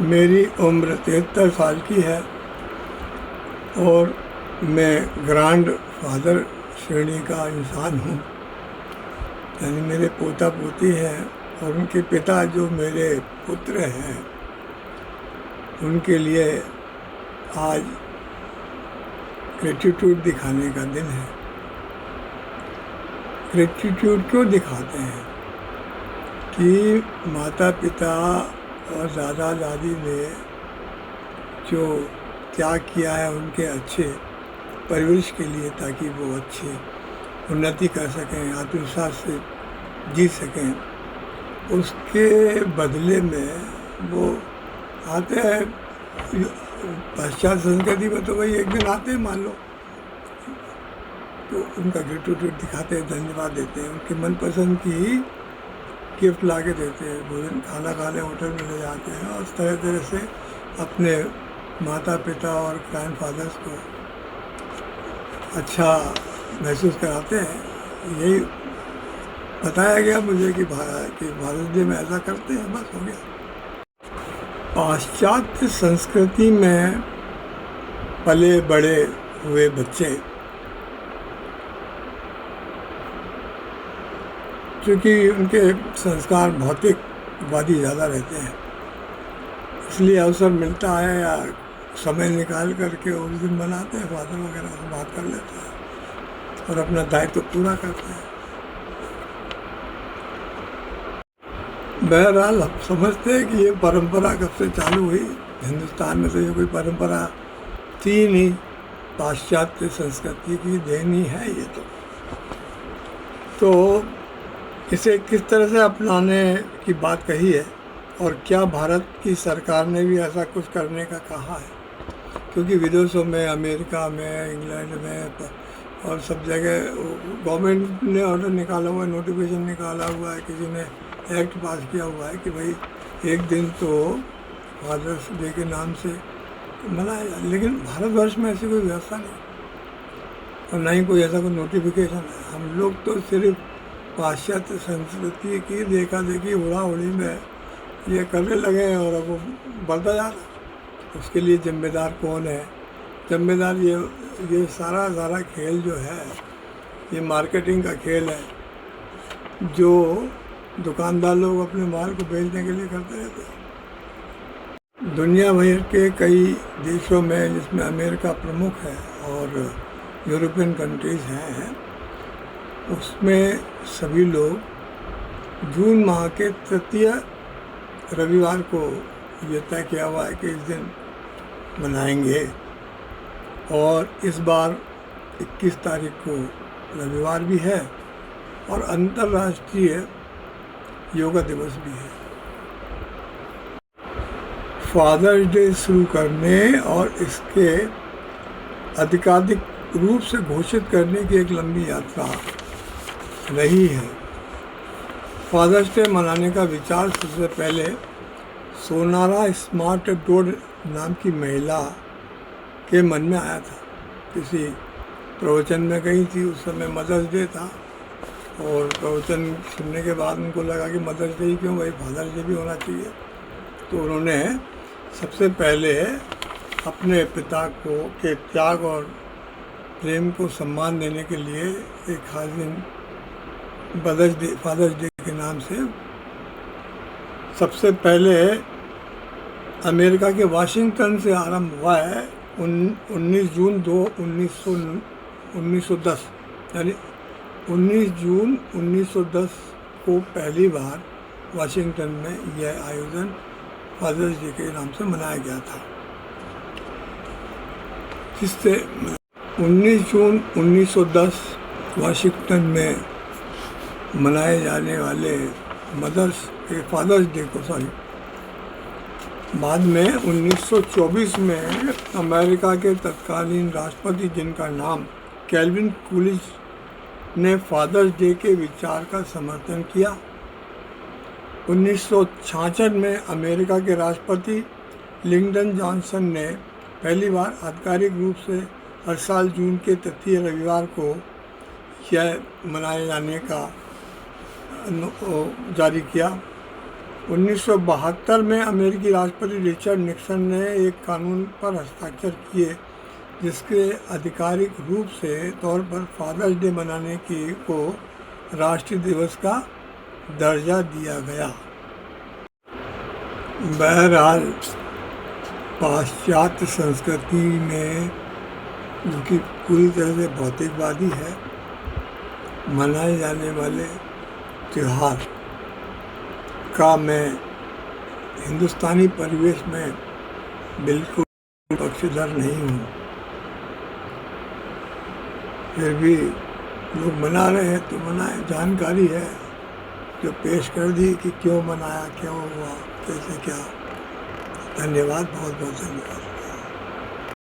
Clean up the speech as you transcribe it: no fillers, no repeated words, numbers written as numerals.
मेरी उम्र 73 साल की है और मैं ग्रैंड फादर श्रेणी का इंसान हूँ। यानी मेरे पोता पोती हैं और उनके पिता जो मेरे पुत्र हैं, उनके लिए आज ग्रेटिट्यूड दिखाने का दिन है। ग्रेटिट्यूड क्यों दिखाते हैं कि माता पिता और दादा दादी ने जो त्याग किया है उनके अच्छे परवरिश के लिए, ताकि वो अच्छी उन्नति कर सकें, आत्मविश्वास से जी सकें, उसके बदले में वो आते हैं। पाश्चात्य संस्कृति में तो वही एक दिन आते हैं, मान लो, तो उनका ग्रेटिट्यूड दिखाते हैं, धन्यवाद देते हैं, उनके मनपसंद की गिफ्ट ला के देते हैं, भोजन खाना खाने होटल में ले जाते हैं और इस तरह से अपने माता पिता और ग्रैंड फादर्स को अच्छा महसूस कराते हैं। यही बताया गया मुझे कि भारत जी में ऐसा करते हैं, बस हो गया। पाश्चात्य संस्कृति में पले बड़े हुए बच्चे, क्योंकि उनके संस्कार भौतिकवादी ज़्यादा रहते हैं, इसलिए अवसर मिलता है या समय निकाल करके उस दिन बनाते हैं, फादर वगैरह से बात कर लेते हैं और अपना दायित्व पूरा करते हैं। बहरहाल हम समझते हैं कि ये परंपरा कब से चालू हुई। हिंदुस्तान में तो ये कोई परंपरा थी नहीं, पाश्चात्य संस्कृति की देन ही है ये तो इसे किस तरह से अपनाने की बात कही है और क्या भारत की सरकार ने भी ऐसा कुछ करने का कहा है, क्योंकि विदेशों में, अमेरिका में, इंग्लैंड में और सब जगह गवर्नमेंट ने ऑर्डर निकाला हुआ है, नोटिफिकेशन निकाला हुआ है, किसी ने एक्ट पास किया हुआ है कि भाई एक दिन तो फादर्स डे के नाम से मनाया जाए। लेकिन भारतवर्ष में ऐसी कोई व्यवस्था नहीं और ना ही कोई ऐसा कोई नोटिफिकेशन है। हम लोग तो सिर्फ पाश्चात्य संस्कृति की देखा देखी उड़ा उड़ी में ये करने लगे हैं और अब वो बढ़ता जा रहा। उसके लिए जिम्मेदार कौन है? जिम्मेदार ये सारा खेल जो है, ये मार्केटिंग का खेल है, जो दुकानदार लोग अपने माल को बेचने के लिए करते रहते हैं। दुनिया भर के कई देशों में, जिसमें अमेरिका प्रमुख है और यूरोपियन कंट्रीज़ हैं, उसमें सभी लोग जून माह के तृतीय रविवार को ये तय किया हुआ है कि इस दिन मनाएंगे। और इस बार 21 तारीख को रविवार भी है और अंतर्राष्ट्रीय योगा दिवस भी है। फादर्स डे शुरू करने और इसके आधिकारिक रूप से घोषित करने की एक लंबी यात्रा रही है। फादर्स डे मनाने का विचार सबसे पहले सोनारा स्मार्ट डोड नाम की महिला के मन में आया था। किसी प्रवचन में गई थी, उस समय मदर्स डे था और प्रवचन सुनने के बाद उनको लगा कि मदर्स डे ही क्यों, भाई फादर्स डे भी होना चाहिए। तो उन्होंने सबसे पहले अपने पिता को के त्याग और प्रेम को सम्मान देने के लिए एक खास दिन फादर्स डे के नाम से सबसे पहले अमेरिका के वाशिंगटन से आरंभ हुआ है। 19 जून 1910 यानी 19 जून 1910 को पहली बार वाशिंगटन में यह आयोजन फादर्स डे के नाम से मनाया गया था, जिससे 19 जून 1910 वाशिंगटन में मनाए जाने वाले फादर्स डे को बाद में 1924 में अमेरिका के तत्कालीन राष्ट्रपति, जिनका नाम कैल्विन कूलिज, ने फादर्स डे के विचार का समर्थन किया। 1966 में अमेरिका के राष्ट्रपति लिंडन जॉनसन ने पहली बार आधिकारिक रूप से हर साल जून के तृतीय रविवार को यह मनाए जाने का जारी किया 1972 में अमेरिकी राष्ट्रपति रिचर्ड निक्सन ने एक कानून पर हस्ताक्षर किए जिसके आधिकारिक रूप से तौर पर फादर्स डे मनाने को राष्ट्रीय दिवस का दर्जा दिया गया। बहरहाल पाश्चात्य संस्कृति में, जो कि पूरी तरह से भौतिकवादी है, मनाए जाने वाले त्यौहार का मैं हिंदुस्तानी परिवेश में बिल्कुल पक्षधर नहीं हूँ। फिर भी लोग मना रहे हैं तो मनाए, जानकारी है जो पेश कर दी कि क्यों मनाया, क्यों हुआ, कैसे क्या। धन्यवाद, बहुत बहुत धन्यवाद।